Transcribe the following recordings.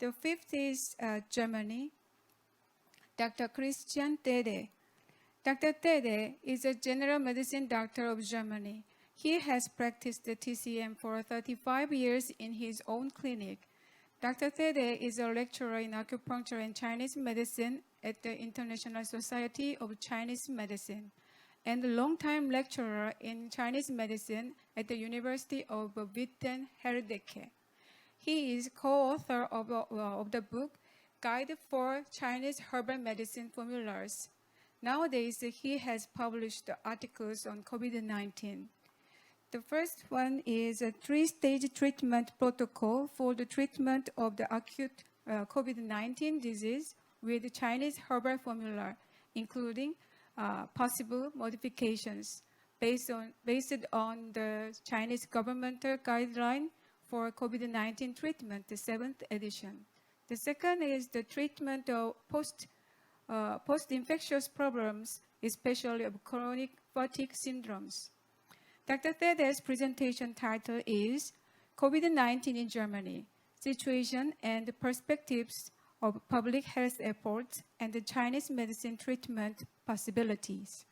The fifth is Germany. Dr. Christian Tede. Dr. Tede is a general medicine doctor of Germany. He has practiced the TCM for 35 years in his own clinic. Dr. Tede is a lecturer in acupuncture and Chinese medicine at the International Society of Chinese Medicine and a long-time lecturer in Chinese medicine at the University of Witten-Herdecke. He is co-author of the book Guide for Chinese Herbal Medicine Formulas. Nowadays, he has published articles on COVID-19. The first one is a 3-stage treatment protocol for the treatment of the acute COVID-19 disease with Chinese herbal formula, including possible modifications based on the Chinese governmental guideline for COVID-19 treatment, the 7th edition. The second is the treatment of post-infectious problems, especially of chronic fatigue syndromes. Dr. Tede's presentation title is COVID-19 in Germany, Situation and Perspectives of Public Health Efforts and the Chinese Medicine Treatment Possibilities.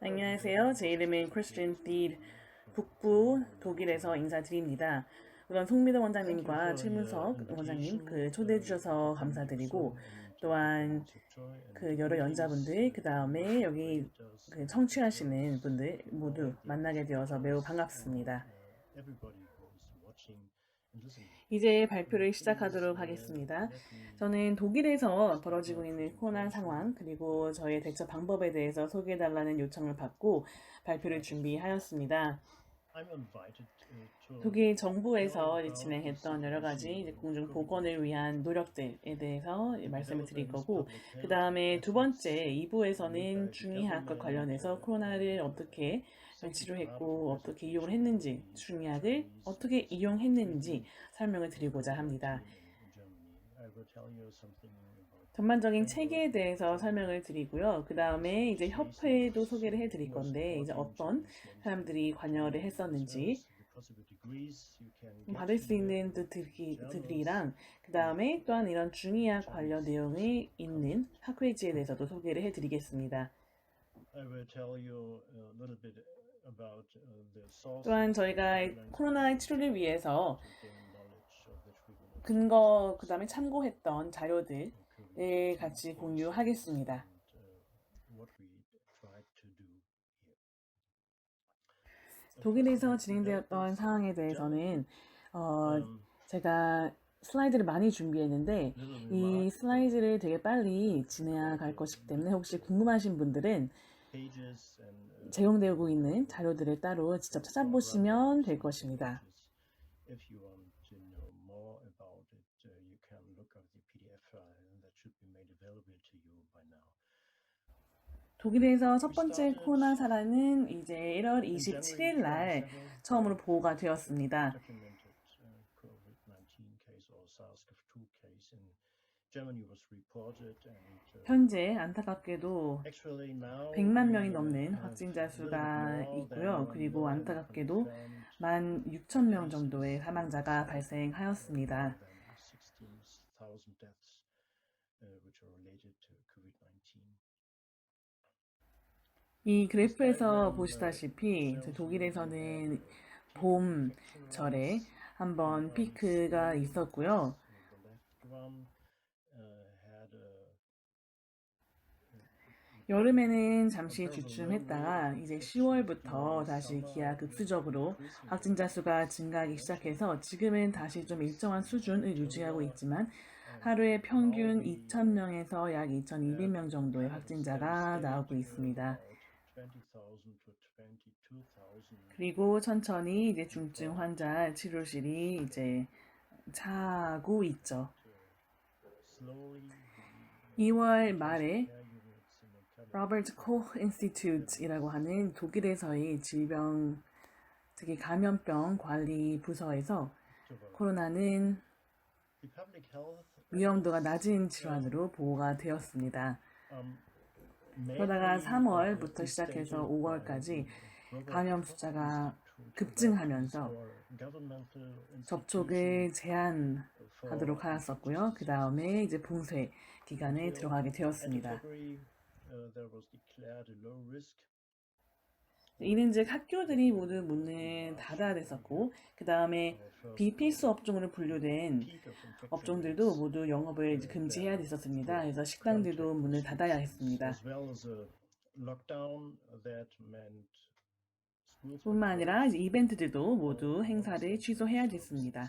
안녕하세요. 제 이름은 크리스티안 디드, 북부 독일에서 인사드립니다. 우선 송미덕 원장님과 최문석 원장님 초대해 주셔서 감사드리고, 또한 여러 연자분들, 그 다음에 여기 청취하시는 분들 모두 만나게 되어서 매우 반갑습니다. 이제 발표를 시작하도록 하겠습니다. 저는 독일에서 벌어지고 있는 코로나 상황 그리고 저의 대처 방법에 대해서 소개해달라는 요청을 받고 발표를 준비하였습니다. 독일 정부에서 진행했던 여러 가지 공중 보건을 위한 노력들에 대해서 말씀을 드릴 거고, 그 다음에 두 번째 2부에서는 중의학과 관련해서 코로나를 어떻게 치료했고 어떻게 이용을 했는지, 중의학을 어떻게 이용했는지 설명을 드리고자 합니다. 전반적인 체계에 대해서 설명을 드리고요. 그 다음에 이제 협회도 소개를 해드릴 건데, 이제 어떤 사람들이 관여를 했었는지, 받을 수 있는 드그리랑, 그 다음에 또한 이런 중의학 관련 내용이 있는 학회지에 대해서도 소개를 해드리겠습니다. 또한 저희가 코로나 치료를 위해서 근거, 그 다음에 참고했던 자료들을 같이 공유하겠습니다. 독일에서 진행되었던 상황에 대해서는 제가 슬라이드를 많이 준비했는데 이 슬라이드를 되게 빨리 진행할 것이기 때문에 혹시 궁금하신 분들은 제공되고 있는 자료들을 따로 직접 찾아보시면 될 것입니다. 독일에서 첫 번째 코로나 사례는 이제 1월 27일 날 처음으로 보고가 되었습니다. 현재 안타깝게도 100만 명이 넘는 확진자 수가 있고요. 그리고 안타깝게도 16,000명 정도의 사망자가 발생하였습니다. 이 그래프에서 보시다시피 독일에서는 봄철에 한번 피크가 있었고요. 여름에는 잠시 주춤했다가 이제 10월부터 다시 기하급수적으로 확진자 수가 증가하기 시작해서 지금은 다시 좀 일정한 수준을 유지하고 있지만 하루에 평균 2,000명에서 약 2,200명 정도의 확진자가 나오고 있습니다. 그리고 천천히 이제 중증 환자 치료실이 이제 차고 있죠. 2월 말에 로버트 코흐 인스티튜트이라고 하는 독일에서의 질병, 특히 감염병 관리 부서에서 코로나는 위험도가 낮은 질환으로 보고가 되었습니다. 그러다가 3월부터 시작해서 5월까지 감염 숫자가 급증하면서 접촉을 제한하도록 하였었고요. 그 다음에 이제 봉쇄 기간에 들어가게 되었습니다. 이는즉 학교들이 모두 문을 닫아야 됐었고, 그 다음에 비필수 업종으로 분류된 업종들도 모두 영업을 이제 금지해야 됐었습니다. 그래서 식당들도 문을 닫아야 했습니다. 뿐만 아니라 이제 이벤트들도 모두 행사를 취소해야 됐습니다.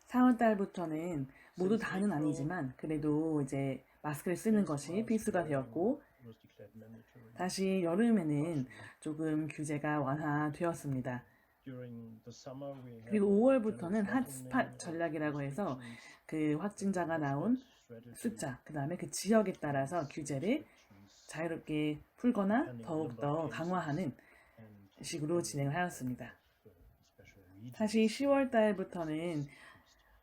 4월 달부터는 모두 다는 아니지만 그래도 이제 마스크를 쓰는 것이 필수가 되었고, 다시 여름에는 조금 규제가 완화되었습니다. 그리고 5월부터는 핫스팟 전략이라고 해서 그 확진자가 나온 숫자, 그 다음에 그 지역에 따라서 규제를 자유롭게 풀거나 더욱더 강화하는 식으로 진행을 하였습니다. 다시 10월 달부터는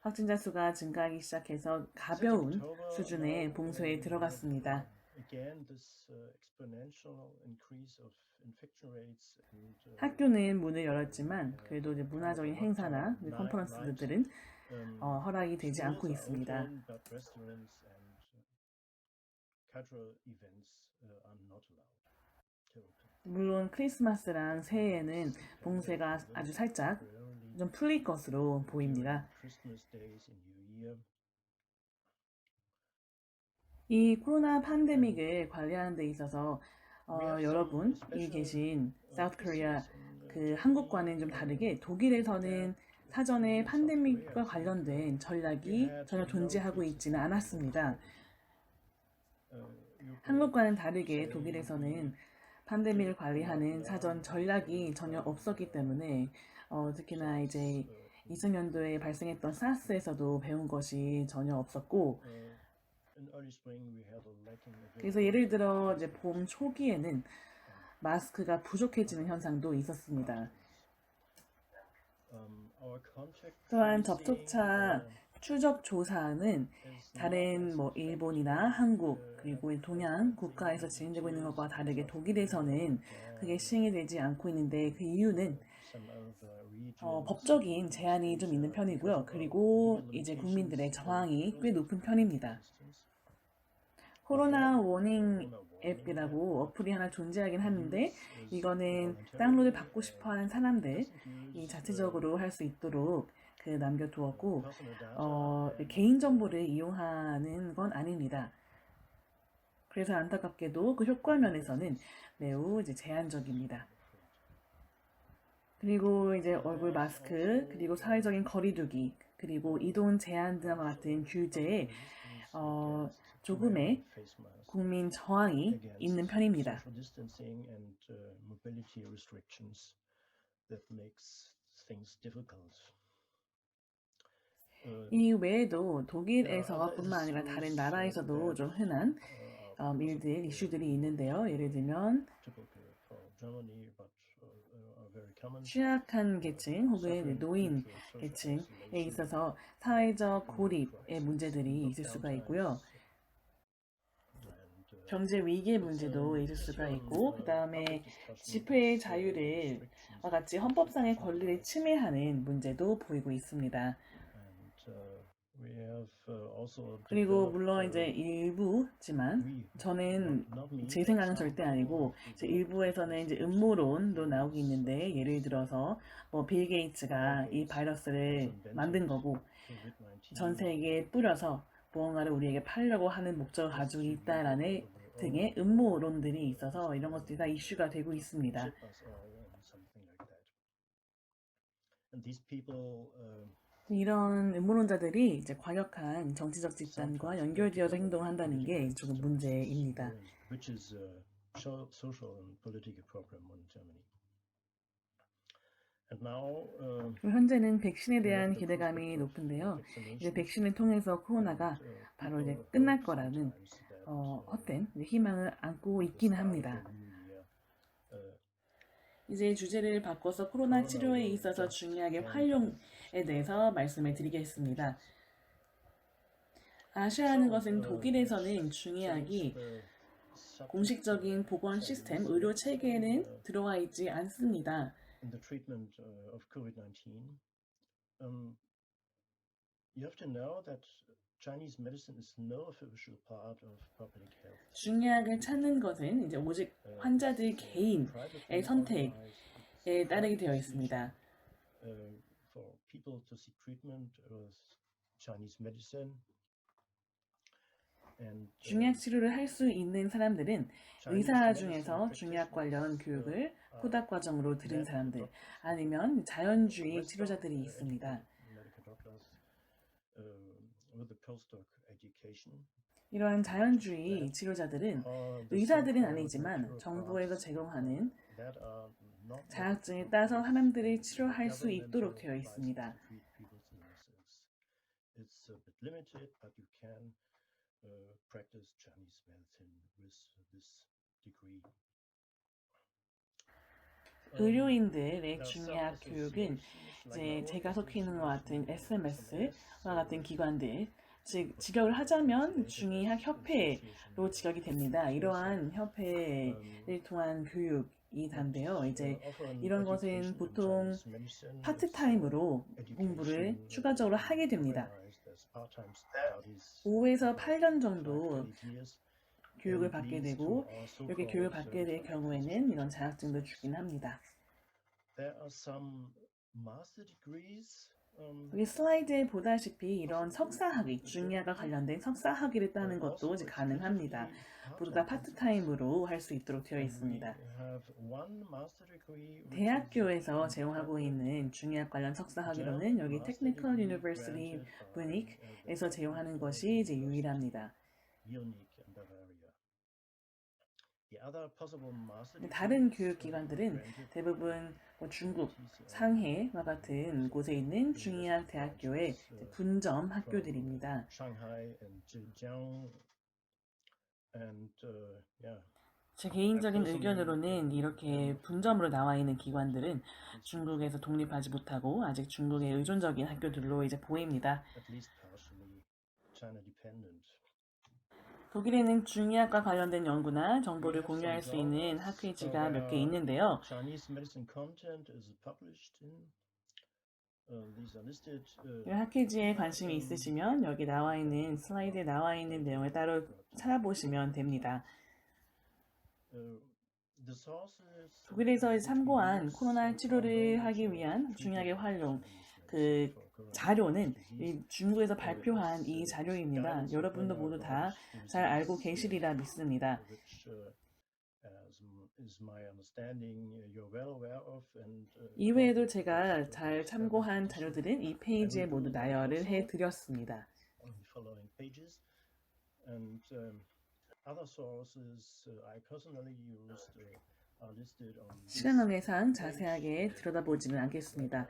확진자 수가 증가하기 시작해서 가벼운 수준의 봉쇄에 들어갔습니다. 학교는 문을 열었지만 그래도 이제 문화적인 행사나 컨퍼런스들은 허락이 되지 않고 있습니다. 물론 크리스마스랑 새해에는 봉쇄가 아주 살짝 좀 풀릴 것으로 보입니다. 이 코로나 팬데믹을 관리하는 데 있어서 여러분이 계신 사우스 코리아 그 한국과는 좀 다르게 독일에서는 사전에 팬데믹과 관련된 전략이 전혀 존재하고 있지는 않았습니다. 한국과는 다르게 독일에서는 팬데믹을 관리하는 사전 전략이 전혀 없었기 때문에 특히나 이제 2000년도에 발생했던 사스에서도 배운 것이 전혀 없었고, 그래서 예를 들어 이제 봄 초기에는 마스크가 부족해지는 현상도 있었습니다. 또한 접촉자 추적 조사는 다른 일본이나 한국 그리고 동양 국가에서 진행되고 있는 것과 다르게 독일에서는 그게 시행이 되지 않고 있는데, 그 이유는 법적인 제한이 좀 있는 편이고요. 그리고 이제 국민들의 저항이 꽤 높은 편입니다. 코로나 워닝 앱이라고 어플이 하나 존재하긴 하는데, 이거는 다운로드 받고 싶어하는 사람들이 자체적으로 할 수 있도록 남겨두었고, 개인정보를 이용하는 건 아닙니다. 그래서 안타깝게도 그 효과 면에서는 매우 이제 제한적입니다. 그리고 이제 얼굴 마스크, 그리고 사회적인 거리두기, 그리고 이동 제한 등과 같은 규제에 조금의 국민 저항이 있는 편입니다. 이 외에도 독일에서 뿐만 아니라 다른 나라에서도 좀 흔한 이슈들이 있는데요. 예를 들면 취약한 계층 혹은 노인 계층에 있어서 사회적 고립의 문제들이 있을 수가 있고요. 경제 위기의 문제도 있을 수가 있고, 그 다음에 집회의 자유를 같이 헌법상의 권리를 침해하는 문제도 보이고 있습니다. 그리고 물론 이제 일부지만 저는 제 생각은 절대 아니고, 이제 일부에서는 이제 음모론도 나오고 있는데, 예를 들어서 빌 게이츠가 이 바이러스를 만든 거고 전 세계에 뿌려서 무언가를 우리에게 팔려고 하는 목적을 가지고 있다라는 등의 음모론들이 있어서 이런 것들이 다 이슈가 되고 있습니다. 이런 음모론자들이 이제 과격한 정치적 집단과 연결되어서 행동을 한다는 게 조금 문제입니다. 현재는 백신에 대한 기대감이 높은데요. 이제 백신을 통해서 코로나가 바로 이제 끝날 거라는 헛된 희망을 안고 있기는 합니다. 이제 주제를 바꿔서 코로나 치료에 있어서 중요하게 활용에 대해서 말씀을 드리겠습니다. 아셔야 하는 것은 독일에서는 중의학이 공식적인 보건 시스템, 의료 체계에는 들어와 있지 않습니다. in the treatment of COVID-19. You have to know that Chinese medicine is no official part of public health. 중의학을 찾는 것은 이제 오직 환자들 개인의 Privately 선택에 organized 따르게 되어 private 있습니다. decision, for people to seek treatment with Chinese medicine. And 중의학 치료를 할 수 있는 사람들은 의사 중에서 중의학 관련 교육을 포닥 과정으로 들은 사람들, 아니면 자연주의 치료자들이 있습니다. medical doctors with a postdoc education. 이러한 자연주의 치료자들은 의사들은 아니지만 정부에서 제공하는 that are not 자격증을 따서 사람들을 치료할 수 있도록 되어 있습니다. treat people's illnesses. It's a bit limited, but you can practice Chinese medicine with this degree. 의료인들의 중의학 교육은 이제 제가 속해 있는 것 같은 SMS와 같은 기관들, 즉 직역을 하자면 중의학 협회로 직역이 됩니다. 이러한 협회를 통한 교육이 단데요. 이제 이런 것은 보통 파트타임으로 공부를 추가적으로 하게 됩니다. 5에서 8년 정도 교육을 받게 되고, 이렇게 교육을 받게 될 경우에는 이런 자격증도 주긴 합니다. There are some master degrees. 여기 슬라이드에 보다시피 이런 석사학위, 중의학과 관련된 석사학위를 따는 것도 이제 가능합니다. 모두 다 파트타임으로 할 수 있도록 되어 있습니다. 대학교에서 제공하고 있는 중의학 관련 석사학위로는 여기 Technical University Munich에서 제공하는 것이 이제 유일합니다. 다른 교육기관들은 대부분 중국, 상해와 같은 곳에 있는 중의학 대학교의 분점 학교들입니다. 제 개인적인 의견으로는 이렇게 분점으로 나와 있는 기관들은 중국에서 독립하지 못하고 아직 중국에 의존적인 학교들로 이제 보입니다. 독일에는 중의학과 관련된 연구나 정보를 공유할 수 있는 학회지가 몇 개 있는데요. 이 학회지에 관심이 있으시면 여기 나와 있는 슬라이드에 나와 있는 내용을 따로 찾아보시면 됩니다. 독일에서 참고한 코로나 치료를 하기 위한 중의학의 활용, 그 자료는 중국에서 발표한 이 자료입니다. 여러분도 모두 다 잘 알고 계시리라 믿습니다. 이외에도 제가 잘 참고한 자료들은 이 페이지에 모두 나열을 해드렸습니다. 시간 관계상 자세하게 들여다보지는 않겠습니다.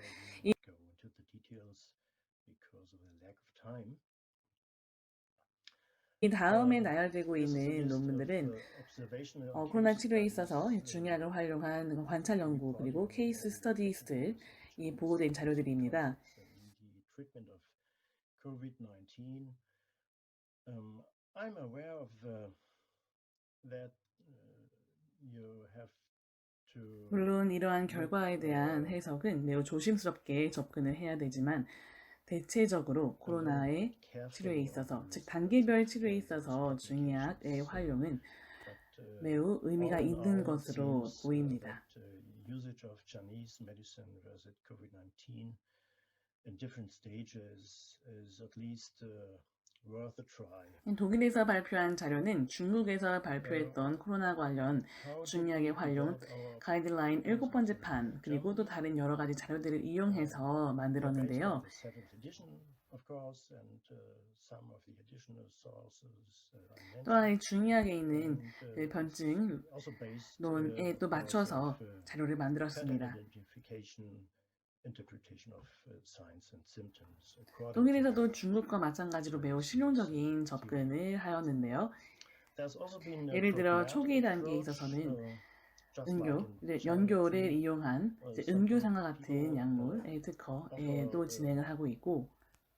이 다음에 나열되고 있는 논문들은 코로나 치료에 있어서 중의학을 활용한 관찰 연구 그리고 케이스 스터디스들이 보고된 자료들입니다. 물론 이러한 결과에 대한 해석은 매우 조심스럽게 접근을 해야 되지만 대체적으로 코로나의 치료에 있어서, 즉 단계별 치료에 있어서 중의학의 활용은 매우 의미가 있는 것으로 보입니다. 독일에서 발표한 자료는 중국에서 발표했던 코로나 관련 중의학의 활용 가이드라인 7번째 판, 그리고 또 다른 여러 가지 자료들을 이용해서 만들었는데요. 또한 중의학에 있는 변증론에 또 맞춰서 자료를 만들었습니다. 독일에서도 중국과 마찬가지로 매우 실용적인 접근을 하였는데요. 예를 들어 초기 단계에 있어서는 연교를 이용한 은교상과 같은 약물의 특허에도 진행을 하고 있고,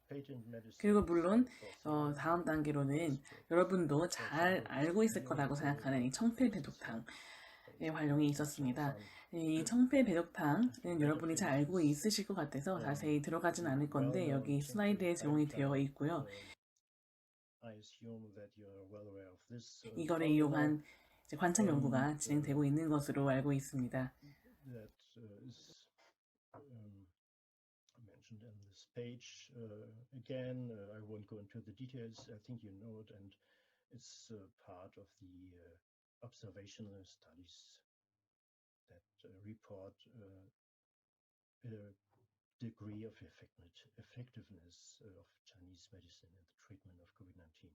patent medicine. 그리고 물론 다음 단계로는 여러분도 잘 알고 있을 거라고 생각하는 이 청필배독탕의 활용이 있었습니다. 이 청필배독탕은 여러분이 잘 알고 있으실 것 같아서 자세히 들어가진 않을 건데 여기 슬라이드에 제공이 되어 있고요. I assume that you're well aware of this. 이거를 이용한 이제 관찰 연구가 진행되고 있는 것으로 알고 있습니다. That is mentioned in this page. Again, I won't go into the details. I think you know it, and it's part of the observational studies that report a degree of effectiveness of Chinese medicine in the treatment of COVID-19.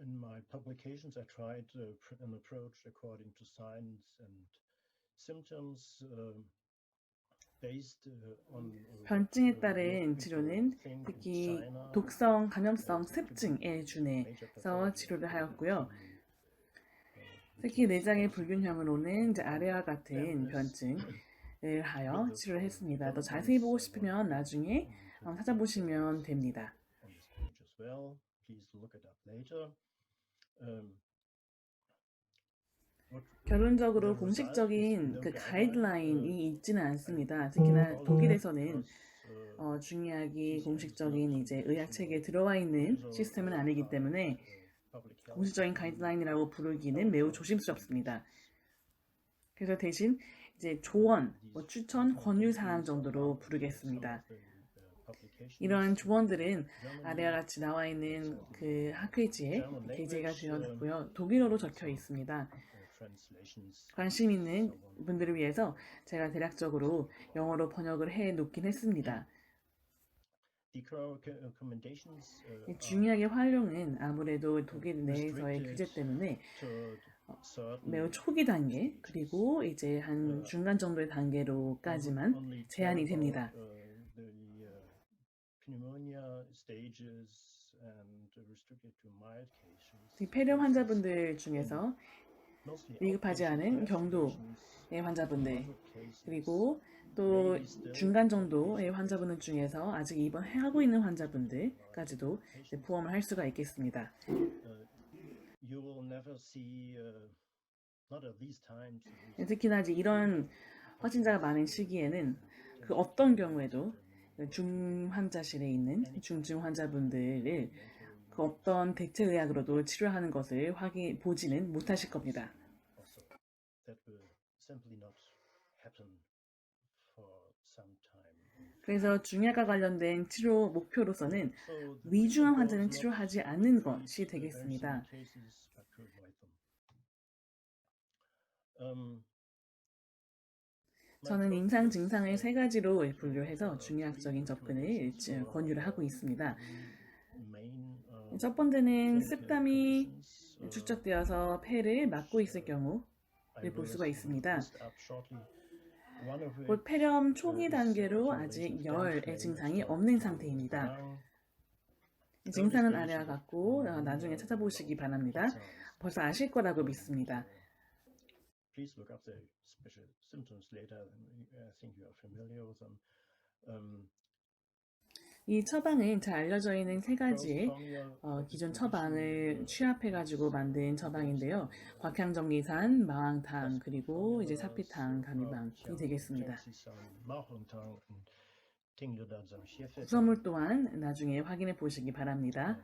In my publications, I tried an approach according to signs and symptoms based on 변증에 따른 치료는 특히 독성, 감염성, 습증에 준해서 치료를 하였고요. 특히 내장의 불균형으로는 이제 아래와 같은 변증을 하여 치료를 했습니다. 더 자세히 보고 싶으면 나중에 찾아보시면 됩니다. on this page as well. Please look it up later. 결론적으로 공식적인 그 가이드라인이 있지는 않습니다. 특히나 독일에서는 중의학이 공식적인 이제 의학 체계에 들어와 있는 시스템은 아니기 때문에 공식적인 가이드라인이라고 부르기는 매우 조심스럽습니다. 그래서 대신 이제 조언, 추천, 권유 사항 정도로 부르겠습니다. 이러한 조언들은 아래와 같이 나와 있는 그 학회지에 게재가 되었고요. 독일어로 적혀 있습니다. 관심 있는 분들을 위해서 제가 대략적으로 영어로 번역을 해 놓긴 했습니다. 중의학의 활용은 아무래도 독일 내에서의 규제 때문에 매우 초기 단계 그리고 이제 한 중간 정도의 단계로까지만 제한이 됩니다. 폐렴 환자분들 중에서 위급하지 않은 경도의 환자분들 그리고 또 중간 정도의 환자분들 중에서 아직 입원하고 있는 환자분들까지도 포함을 할 수가 있겠습니다. 특히나 이제 이런 확진자가 많은 시기에는 그 어떤 경우에도 중환자실에 있는 중증 환자분들을 그 어떤 대체의학으로도 치료하는 것을 보지는 못하실 겁니다. 그래서 중약과 관련된 치료 목표로서는 위중한 환자는 치료하지 않는 것이 되겠습니다. 저는 임상 증상을 3가지로 분류해서 중의학적인 접근을 권유를 하고 있습니다. 첫 번째는 습담이 축적되어서 폐를 막고 있을 경우를 볼 수가 있습니다. 곧 폐렴 초기 단계로 아직 열의 증상이 없는 상태입니다. 증상은 아래와 같고 나중에 찾아보시기 바랍니다. 벌써 아실 거라고 믿습니다. Please look up the special symptoms later. I think you are familiar with them. 이 처방은 잘 알려져 있는 3가지의 기존 처방을 취합해가지고 만든 처방인데요. 곽향정리산, 마황탕, 그리고 이제 사피탕, 가미방이 되겠습니다. 구성물 또한 나중에 확인해 보시기 바랍니다.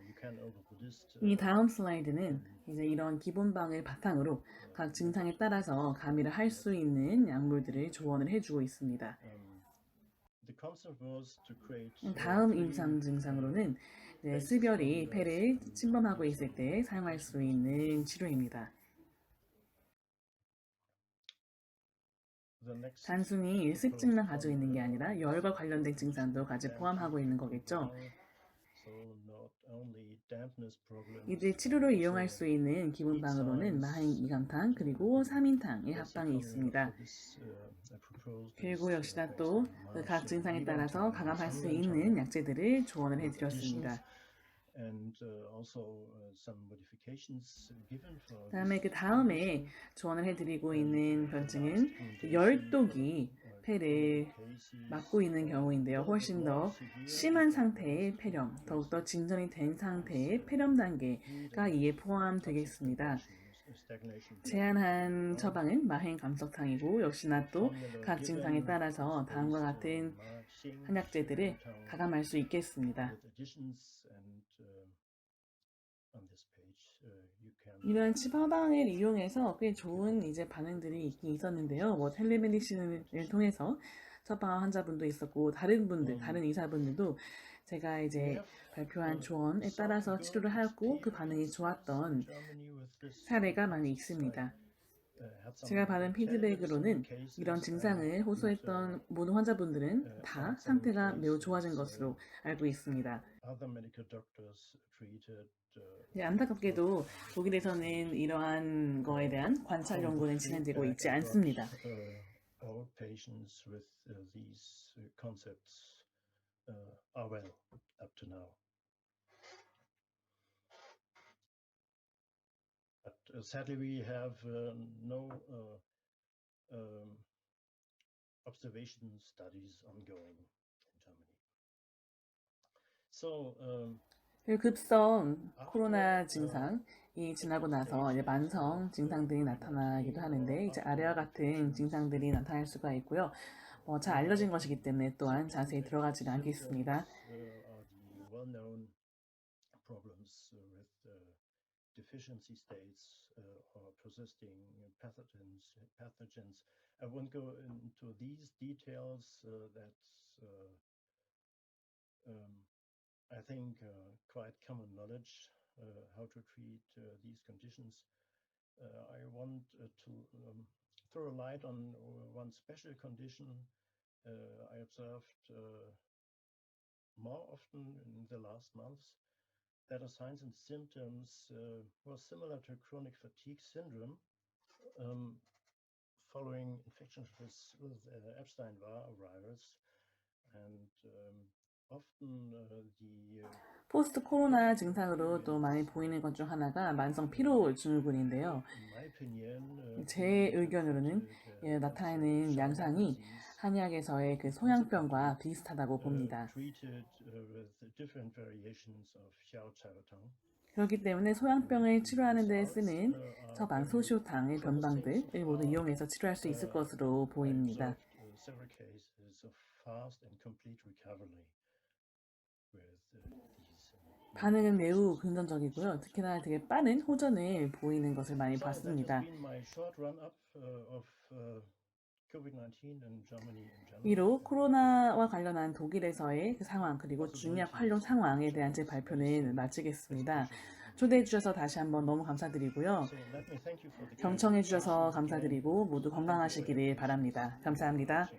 이 다음 슬라이드는 이제 이런 기본방을 바탕으로 각 증상에 따라서 가미를 할 수 있는 약물들을 조언을 해주고 있습니다. 다음 임상 증상으로는 습열이 폐를 침범하고 있을 때 사용할 수 있는 치료입니다. 단순히 습증만 가지고 있는 게 아니라 열과 관련된 증상도 같이 포함하고 있는 거겠죠. 이들 치료로 이용할 수 있는 기본방으로는 마행이감탕 그리고 3인탕의 합방이 있습니다. 그리고 역시나 또 각 증상에 따라서 가감할 수 있는 약재들을 조언을 해드렸습니다. 다음에 그 다음에 조언을 해드리고 있는 변증은 열독이 폐를 막고 있는 경우인데요. 훨씬 더 심한 상태의 폐렴, 더욱더 진전이 된 상태의 폐렴 단계가 이에 포함되겠습니다. 제한한 처방은 마행 감석탕이고 역시나 또 각 증상에 따라서 다음과 같은 한약재들을 가감할 수 있겠습니다. 이런 처방을 이용해서 꽤 좋은 이제 반응들이 있긴 있었는데요. 뭐 텔레메디신을 통해서 처방 환자분도 있었고 다른 분들, 다른 의사분들도 제가 이제 발표한 조언에 따라서 치료를 하였고 그 반응이 좋았던 사례가 많이 있습니다. 제가 받은 피드백으로는 이런 증상을 호소했던 모든 환자분들은 다 상태가 매우 좋아진 것으로 알고 있습니다. 안타깝게도 독일에서는 이러한 거에 대한 관찰 연구는 진행되고 있지 않습니다. All patients with these concepts are well up to now. But sadly, we have no observation studies ongoing in Germany. So, 급성 코로나 증상이 지나고 나서 이제 만성 증상들이 나타나기도 하는데 이제 아래와 같은 증상들이 나타날 수가 있고요. 잘 알려진 것이기 때문에 또한 자세히 들어가지는 않겠습니다. Deficiency states or persisting pathogens. I won't go into these details. That's I think quite common knowledge how to treat these conditions. I want to throw a light on one special condition I observed more often in the last months. That are signs and symptoms were similar to chronic fatigue syndrome following infection with Epstein-Barr virus, and often the 포스트 코로나 증상으로 또 많이 보이는 것 중 하나가 만성 피로 증후군인데요. 제 의견으로는 나타나는 양상이 한의학에서의 그 소양병과 비슷하다고 봅니다. 그렇기 때문에 소양병을 치료하는 데 쓰는 처방, 소시오탕의 변방들을 모두 이용해서 치료할 수 있을 것으로 보입니다. 반응은 매우 긍정적이고요. 특히나 되게 빠른 호전을 보이는 것을 많이 봤습니다. 이로 코로나와 관련한 독일에서의 그 상황 그리고 중약 활용 상황에 대한 제 발표는 마치겠습니다. 초대해 주셔서 다시 한번 너무 감사드리고요. 경청해 주셔서 감사드리고 모두 건강하시기를 바랍니다. 감사합니다.